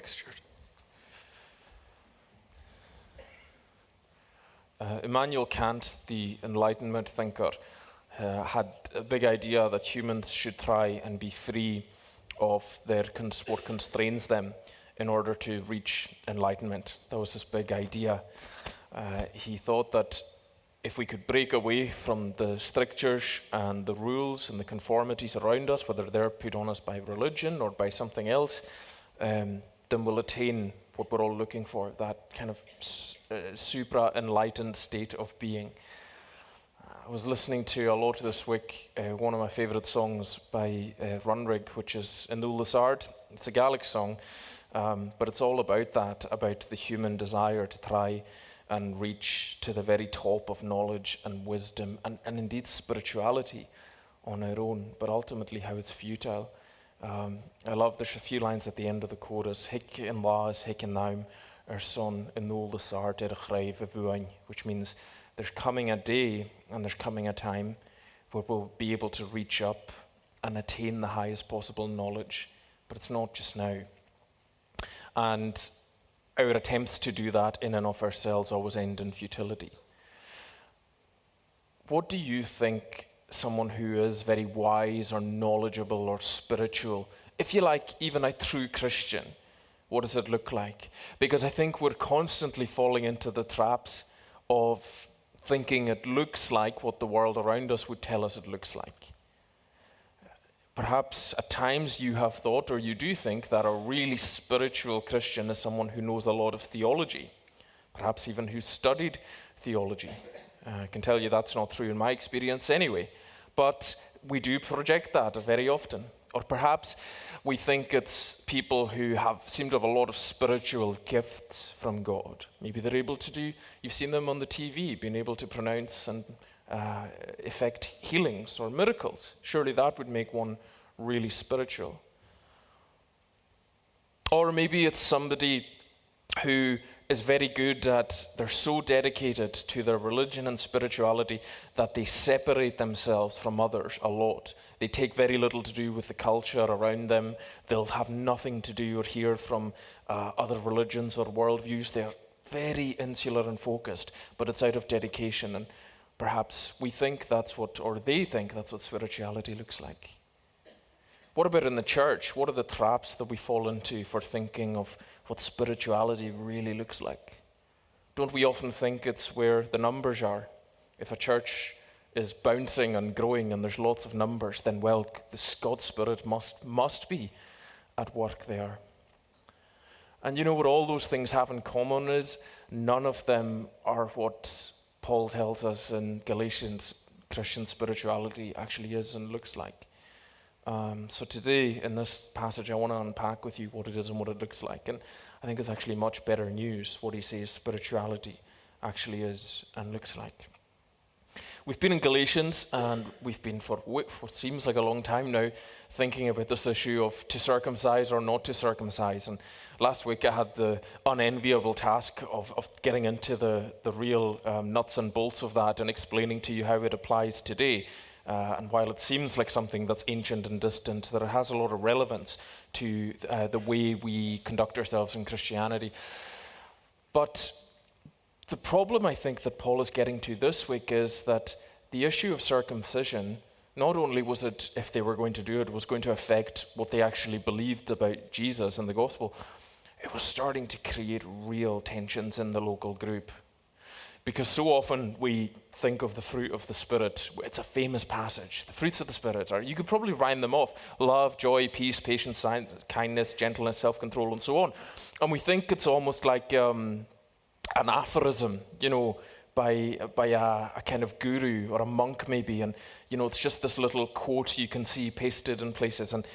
textured. Immanuel Kant, the Enlightenment thinker, had a big idea that humans should try and be free of what constrains them in order to reach enlightenment. That was his big idea. He thought that if we could break away from the strictures and the rules and the conformities around us, whether they're put on us by religion or by something else, then we'll attain what we're all looking for, that kind of supra-enlightened state of being. I was listening to a lot this week, one of my favourite songs by Runrig, which is In the Lizard. It's a Gaelic song, but it's all about that, about the human desire to try and reach to the very top of knowledge and wisdom and indeed spirituality on our own, but ultimately how it's futile. I love there's a few lines at the end of the chorus, Hic in laas, hic in naum, our son in the Lizard er chreif vuain, which means there's coming a day and there's coming a time where we'll be able to reach up and attain the highest possible knowledge, but it's not just now. And our attempts to do that in and of ourselves always end in futility. What do you think someone who is very wise or knowledgeable or spiritual, if you like, even a true Christian, what does it look like? Because I think we're constantly falling into the traps of thinking it looks like what the world around us would tell us it looks like. Perhaps at times you have thought, or you do think, that a really spiritual Christian is someone who knows a lot of theology, perhaps even who studied theology. I can tell you that's not true in my experience anyway, but we do project that very often. Or perhaps we think it's people who seem to have a lot of spiritual gifts from God. Maybe they're able to do, you've seen them on the TV, being able to pronounce and effect healings or miracles. Surely that would make one really spiritual. Or maybe it's somebody who is very good at, they're so dedicated to their religion and spirituality that they separate themselves from others a lot. They take very little to do with the culture around them. They'll have nothing to do or hear from other religions or worldviews. They're very insular and focused, but it's out of dedication. And perhaps we think that's what, or they think that's what spirituality looks like. What about in the church? What are the traps that we fall into for thinking of what spirituality really looks like? Don't we often think it's where the numbers are? If a church is bouncing and growing and there's lots of numbers, then well, the God's Spirit must be at work there. And you know what all those things have in common is none of them are what Paul tells us in Galatians Christian spirituality actually is and looks like. So today in this passage I want to unpack with you what it is and what it looks like. And I think it's actually much better news what he says spirituality actually is and looks like. We've been in Galatians and we've been for what seems like a long time now thinking about this issue of to circumcise or not to circumcise. And last week I had the unenviable task of getting into the real nuts and bolts of that and explaining to you how it applies today. And while it seems like something that's ancient and distant, that it has a lot of relevance to the way we conduct ourselves in Christianity. But the problem I think that Paul is getting to this week is that the issue of circumcision, not only was it, if they were going to do it, was going to affect what they actually believed about Jesus and the gospel, it was starting to create real tensions in the local group. Because so often we think of the fruit of the Spirit. It's a famous passage. The fruits of the Spirit are, you could probably rhyme them off. Love, joy, peace, patience, kindness, gentleness, self-control, and so on. And we think it's almost like an aphorism, you know, by a kind of guru or a monk maybe. And, you know, it's just this little quote you can see pasted in places and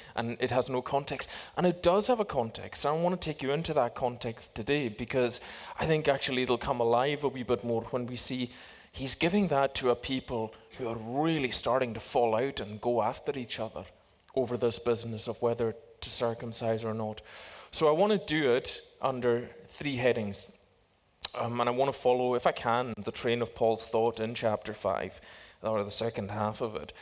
it has no context. And it does have a context. I want to take you into that context today because I think actually it'll come alive a wee bit more when we see he's giving that to a people who are really starting to fall out and go after each other over this business of whether to circumcise or not. So I want to do it under three headings. And I want to follow, if I can, the train of Paul's thought in chapter 5, or the second half of it.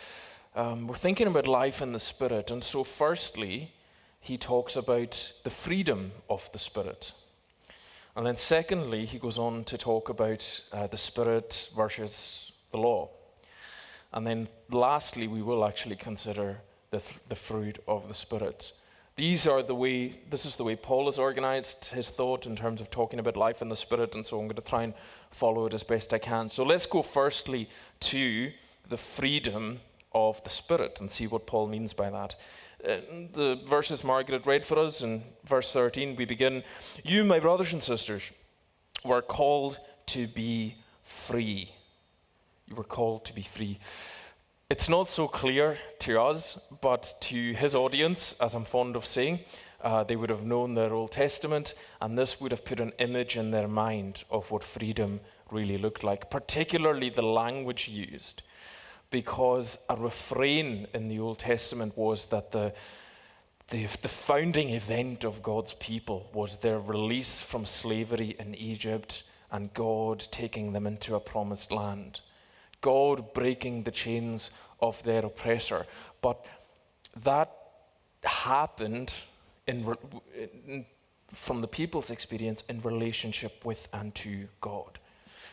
We're thinking about life in the Spirit. And so firstly, he talks about the freedom of the Spirit. And then secondly, he goes on to talk about the Spirit versus the law. And then lastly, we will actually consider the fruit of the Spirit. This is the way Paul has organized his thought in terms of talking about life in the Spirit, and so I'm going to try and follow it as best I can. So let's go firstly to the freedom of the Spirit and see what Paul means by that. The verses Margaret read for us in verse 13, we begin, "You, my brothers and sisters, were called to be free." You were called to be free. It's not so clear to us, but to his audience, as I'm fond of saying, they would have known their Old Testament, and this would have put an image in their mind of what freedom really looked like, particularly the language used. Because a refrain in the Old Testament was that the founding event of God's people was their release from slavery in Egypt and God taking them into a promised land. God breaking the chains of their oppressor. But that happened from the people's experience in relationship with and to God.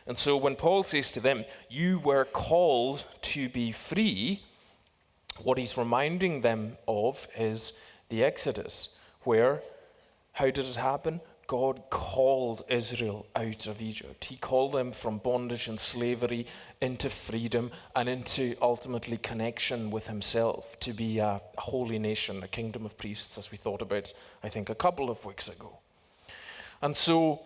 And so when Paul says to them, you were called to be free, what he's reminding them of is the Exodus, where, how did it happen? God called Israel out of Egypt. He called them from bondage and slavery into freedom and into ultimately connection with himself, to be a holy nation, a kingdom of priests, as we thought about, I think, a couple of weeks ago. And so,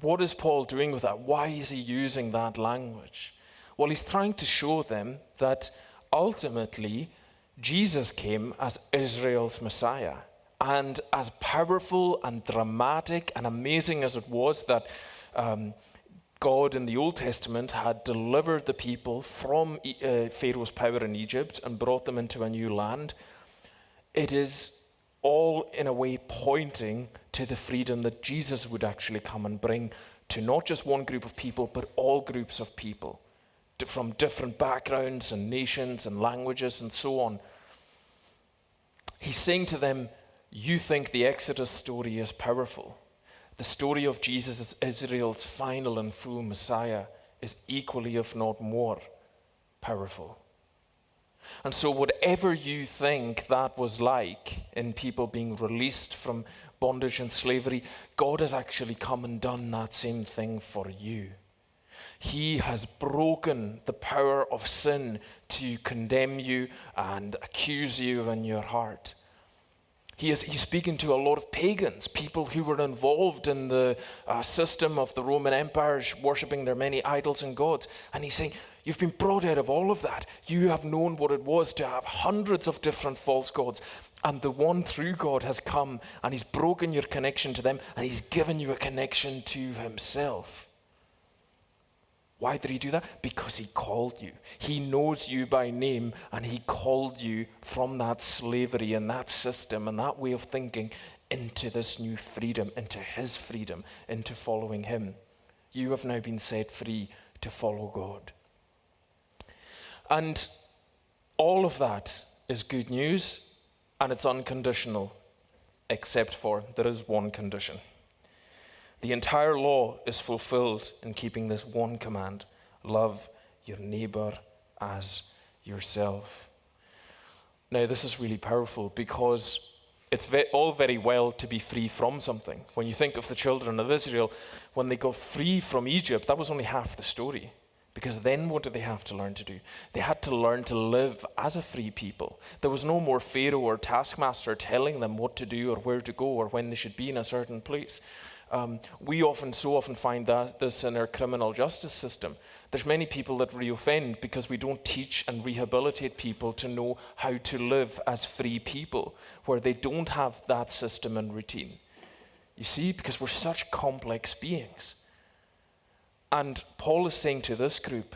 what is Paul doing with that? Why is he using that language? Well, he's trying to show them that ultimately Jesus came as Israel's Messiah. And as powerful and dramatic and amazing as it was that God in the Old Testament had delivered the people from Pharaoh's power in Egypt and brought them into a new land, it is all in a way pointing to the freedom that Jesus would actually come and bring to not just one group of people, but all groups of people from different backgrounds and nations and languages and so on. He's saying to them, you think the Exodus story is powerful. The story of Jesus as Israel's final and full Messiah is equally, if not more, powerful. And so whatever you think that was like in people being released from bondage and slavery, God has actually come and done that same thing for you. He has broken the power of sin to condemn you and accuse you in your heart. He's speaking to a lot of pagans, people who were involved in the system of the Roman Empire, worshipping their many idols and gods. And he's saying, you've been brought out of all of that. You have known what it was to have hundreds of different false gods. And the one true God has come and he's broken your connection to them and he's given you a connection to himself. Why did he do that? Because he called you. He knows you by name and he called you from that slavery and that system and that way of thinking into this new freedom, into his freedom, into following him. You have now been set free to follow God. And all of that is good news and it's unconditional, except for there is one condition. The entire law is fulfilled in keeping this one command: love your neighbor as yourself. Now, this is really powerful because it's all very well to be free from something. When you think of the children of Israel, when they got free from Egypt, that was only half the story. Because then what did they have to learn to do? They had to learn to live as a free people. There was no more Pharaoh or taskmaster telling them what to do or where to go or when they should be in a certain place. We so often find this in our criminal justice system. There's many people that reoffend because we don't teach and rehabilitate people to know how to live as free people, where they don't have that system and routine. You see, because we're such complex beings. And Paul is saying to this group,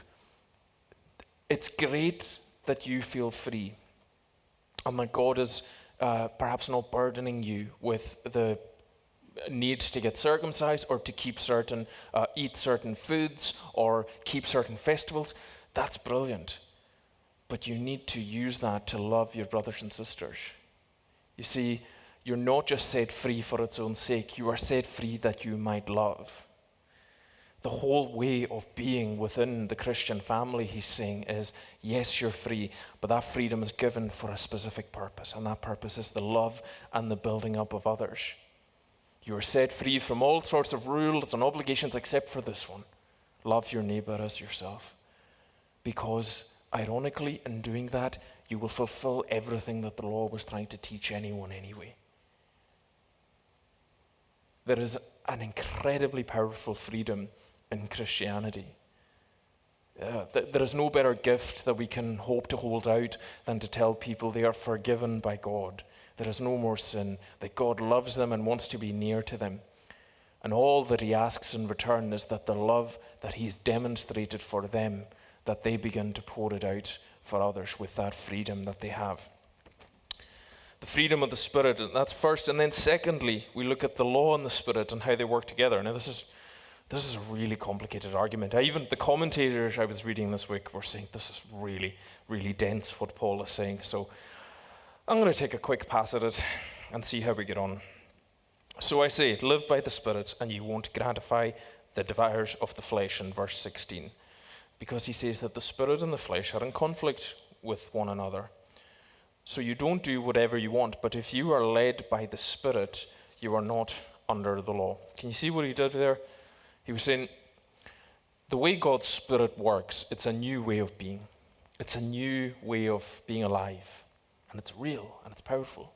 it's great that you feel free and that God is perhaps not burdening you with the need to get circumcised or to keep eat certain foods or keep certain festivals. That's brilliant. But you need to use that to love your brothers and sisters. You see, You're not just set free for its own sake. You are set free that you might love. The whole way of being within the Christian family, he's saying, is yes, you're free, but that freedom is given for a specific purpose, and that purpose is the love and the building up of others. You are set free from all sorts of rules and obligations except for this one. Love your neighbor as yourself. Because, ironically, in doing that, you will fulfill everything that the law was trying to teach anyone anyway. There is an incredibly powerful freedom in Christianity. There is no better gift that we can hope to hold out than to tell people they are forgiven by God. There is no more sin, that God loves them and wants to be near to them. And all that he asks in return is that the love that he's demonstrated for them, that they begin to pour it out for others with that freedom that they have. The freedom of the Spirit, that's first. And then secondly, we look at the law and the Spirit and how they work together. Now this is a really complicated argument. Even the commentators I was reading this week were saying this is really, really dense what Paul is saying. So I'm going to take a quick pass at it and see how we get on. So I say, live by the Spirit and you won't gratify the desires of the flesh in verse 16. Because he says that the Spirit and the flesh are in conflict with one another. So you don't do whatever you want, but if you are led by the Spirit, you are not under the law. Can you see what he did there? He was saying, the way God's Spirit works, it's a new way of being. It's a new way of being alive. And it's real, and it's powerful.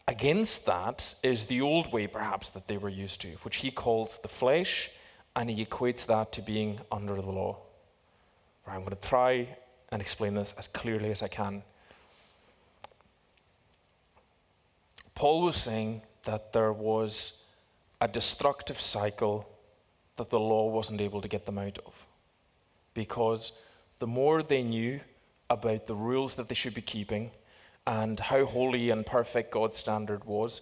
Against that is the old way, perhaps, that they were used to, which he calls the flesh, and he equates that to being under the law. Right, I'm going to try and explain this as clearly as I can. Paul was saying that there was a destructive cycle that the law wasn't able to get them out of. Because the more they knew about the rules that they should be keeping and how holy and perfect God's standard was,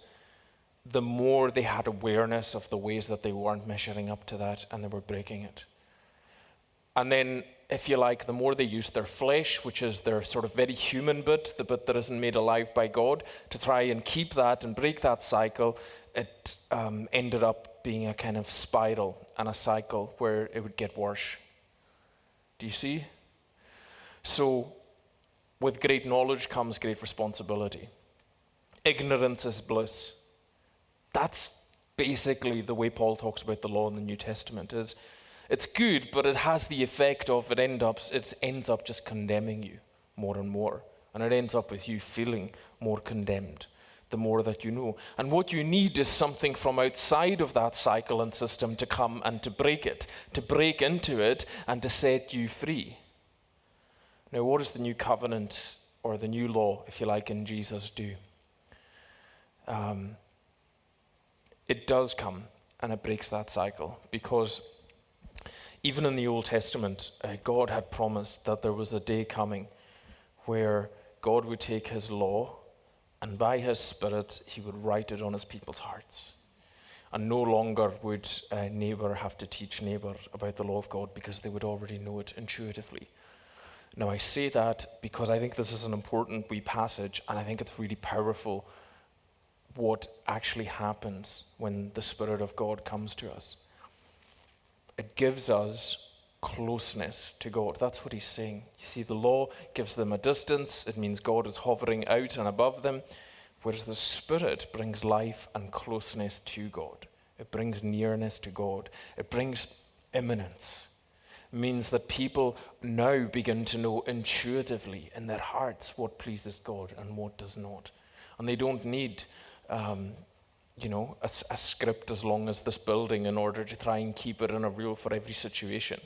the more they had awareness of the ways that they weren't measuring up to that and they were breaking it. And then, if you like, the more they used their flesh, which is their sort of very human bit, the bit that isn't made alive by God, to try and keep that and break that cycle, it ended up being a kind of spiral and a cycle where it would get worse. Do you see? So, with great knowledge comes great responsibility. Ignorance is bliss. That's basically the way Paul talks about the law in the New Testament. It's good, but it has the effect of it ends up just condemning you more and more. And it ends up with you feeling more condemned the more that you know. And what you need is something from outside of that cycle and system to come and to break it, to break into it and to set you free. Now, what does the new covenant or the new law, if you like, in Jesus do? It does come and it breaks that cycle, because even in the Old Testament, God had promised that there was a day coming where God would take his law and by his Spirit he would write it on his people's hearts. And no longer would neighbor have to teach neighbor about the law of God, because they would already know it intuitively. Now, I say that because I think this is an important wee passage, and I think it's really powerful what actually happens when the Spirit of God comes to us. It gives us closeness to God. That's what he's saying. You see, the law gives them a distance. It means God is hovering out and above them, whereas the Spirit brings life and closeness to God. It brings nearness to God. It brings immanence. It means that people now begin to know intuitively in their hearts what pleases God and what does not. And they don't need a script as long as this building in order to try and keep it in a rule for every situation.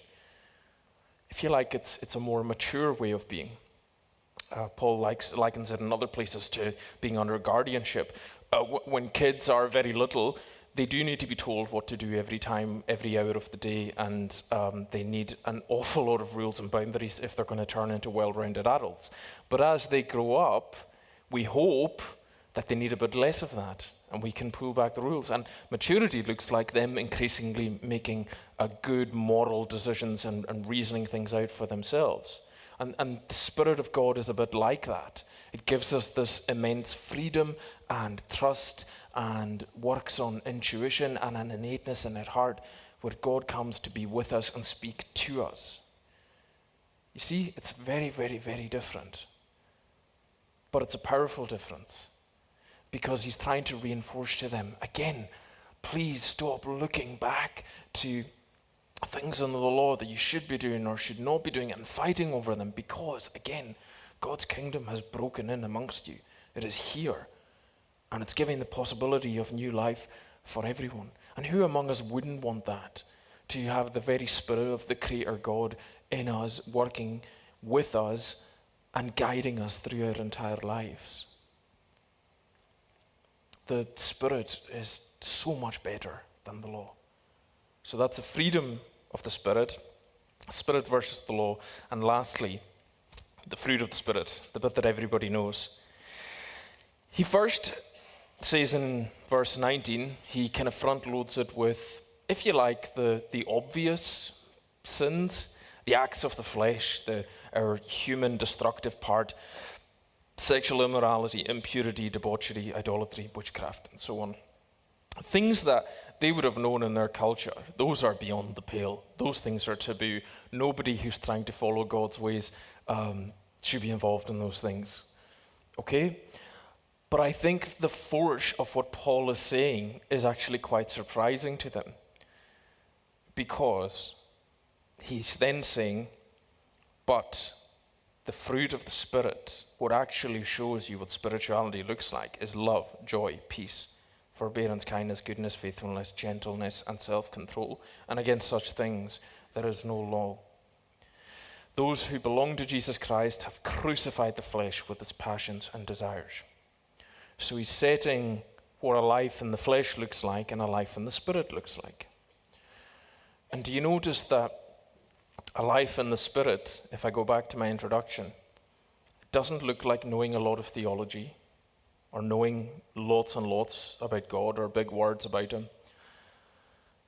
If you like, it's a more mature way of being. Paul likens it in other places to being under guardianship. When kids are very little, they do need to be told what to do every time, every hour of the day, and they need an awful lot of rules and boundaries if they're going to turn into well-rounded adults. But as they grow up, we hope that they need a bit less of that, and we can pull back the rules. And maturity looks like them increasingly making good moral decisions and reasoning things out for themselves. And the Spirit of God is a bit like that. It gives us this immense freedom and trust and works on intuition and an innateness in our heart where God comes to be with us and speak to us. You see, it's very, very, very different. But it's a powerful difference because he's trying to reinforce to them, again, please stop looking back to things under the law that you should be doing or should not be doing and fighting over them because, again, God's kingdom has broken in amongst you. It is here. And it's giving the possibility of new life for everyone. And who among us wouldn't want that? To have the very Spirit of the Creator God in us, working with us and guiding us through our entire lives. The Spirit is so much better than the law. So that's the freedom of the Spirit versus the law. And lastly, the fruit of the Spirit, the bit that everybody knows. He first says in verse 19, he kind of front loads it with, if you like, the obvious sins, the acts of the flesh, our human destructive part, sexual immorality, impurity, debauchery, idolatry, witchcraft, and so on. Things that they would have known in their culture, those are beyond the pale. Those things are taboo. Nobody who's trying to follow God's ways should be involved in those things. Okay? But I think the force of what Paul is saying is actually quite surprising to them. Because he's then saying, but the fruit of the Spirit, what actually shows you what spirituality looks like, is love, joy, peace, forbearance, kindness, goodness, faithfulness, gentleness, and self-control. And against such things there is no law. Those who belong to Jesus Christ have crucified the flesh with its passions and desires. So he's setting what a life in the flesh looks like and a life in the Spirit looks like. And do you notice that a life in the Spirit, if I go back to my introduction, doesn't look like knowing a lot of theology or knowing lots and lots about God or big words about him.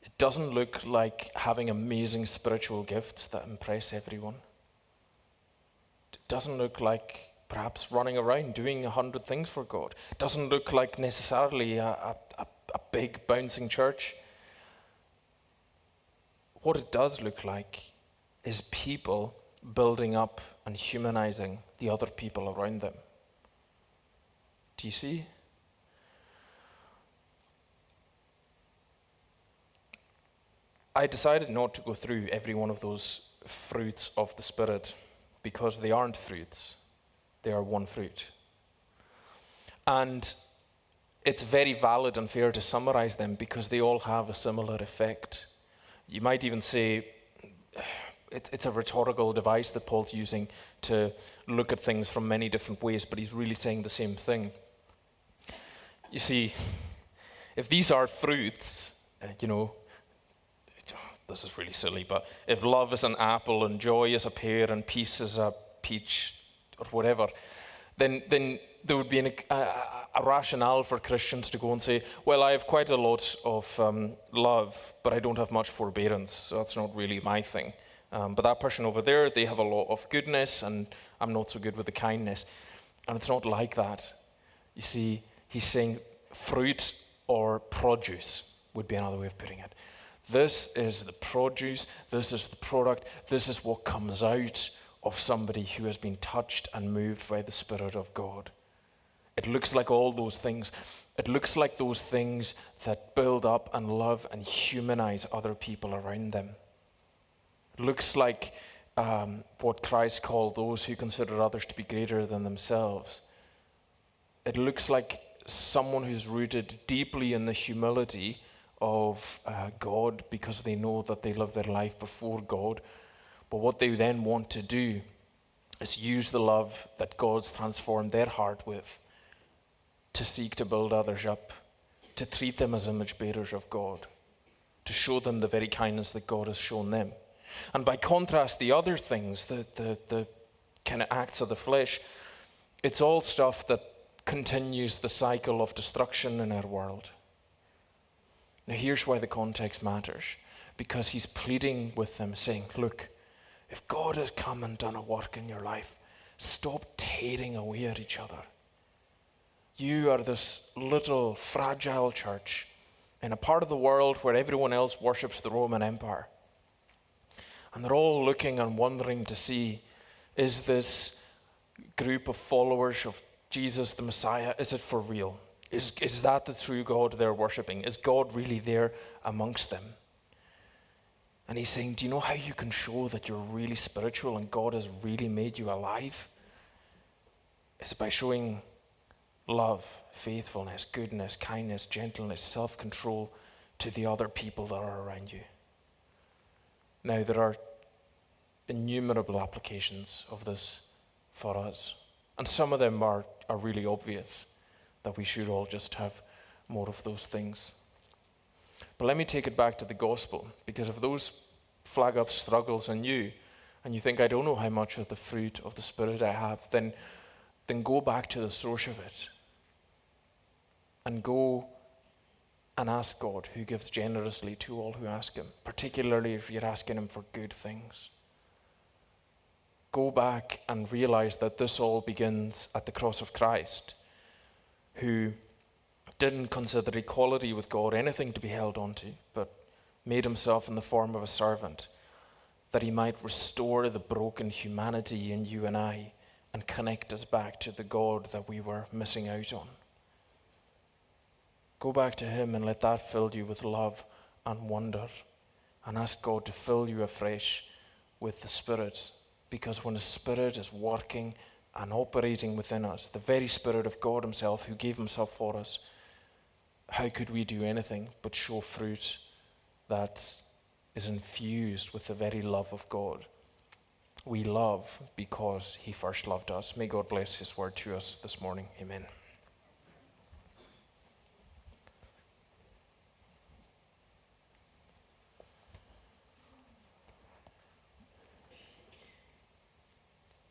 It doesn't look like having amazing spiritual gifts that impress everyone. It doesn't look like perhaps running around doing 100 things for God. It doesn't look like necessarily a big bouncing church. What it does look like is people building up and humanizing the other people around them. Do you see? I decided not to go through every one of those fruits of the Spirit because they aren't fruits. They are one fruit. And it's very valid and fair to summarize them because they all have a similar effect. You might even say it's a rhetorical device that Paul's using to look at things from many different ways, but he's really saying the same thing. You see, if these are fruits, this is really silly, but if love is an apple and joy is a pear and peace is a peach or whatever, then there would be a rationale for Christians to go and say, well, I have quite a lot of love, but I don't have much forbearance, so that's not really my thing. But that person over there, they have a lot of goodness, and I'm not so good with the kindness. And it's not like that. You see, he's saying fruit or produce would be another way of putting it. This is the produce, this is the product, this is what comes out of somebody who has been touched and moved by the Spirit of God. It looks like all those things. It looks like those things that build up and love and humanize other people around them. It looks like what Christ called those who consider others to be greater than themselves. It looks like someone who's rooted deeply in the humility of God because they know that they live their life before God. But what they then want to do is use the love that God's transformed their heart with to seek to build others up, to treat them as image bearers of God, to show them the very kindness that God has shown them. And by contrast, the other things, the kind of acts of the flesh, it's all stuff that continues the cycle of destruction in our world. Now here's why the context matters. Because he's pleading with them, saying, look, If God has come and done a work in your life, stop tearing away at each other. You are this little fragile church in a part of the world where everyone else worships the Roman Empire. And they're all looking and wondering to see, is this group of followers of Jesus the Messiah, is it for real? Is that the true God they're worshipping? Is God really there amongst them? And he's saying, do you know how you can show that you're really spiritual and God has really made you alive? It's by showing love, faithfulness, goodness, kindness, gentleness, self-control to the other people that are around you. Now, there are innumerable applications of this for us. And some of them are really obvious, that we should all just have more of those things. But let me take it back to the gospel, because if those flag up struggles in you, and you think, I don't know how much of the fruit of the Spirit I have, then go back to the source of it. And go and ask God, who gives generously to all who ask him, particularly if you're asking him for good things. Go back and realize that this all begins at the cross of Christ, who didn't consider equality with God anything to be held onto, but made himself in the form of a servant, that he might restore the broken humanity in you and I and connect us back to the God that we were missing out on. Go back to him and let that fill you with love and wonder, and ask God to fill you afresh with the Spirit, because when the Spirit is working and operating within us, the very Spirit of God himself who gave himself for us, how could we do anything but show fruit that is infused with the very love of God? We love because he first loved us. May God bless his word to us this morning. Amen.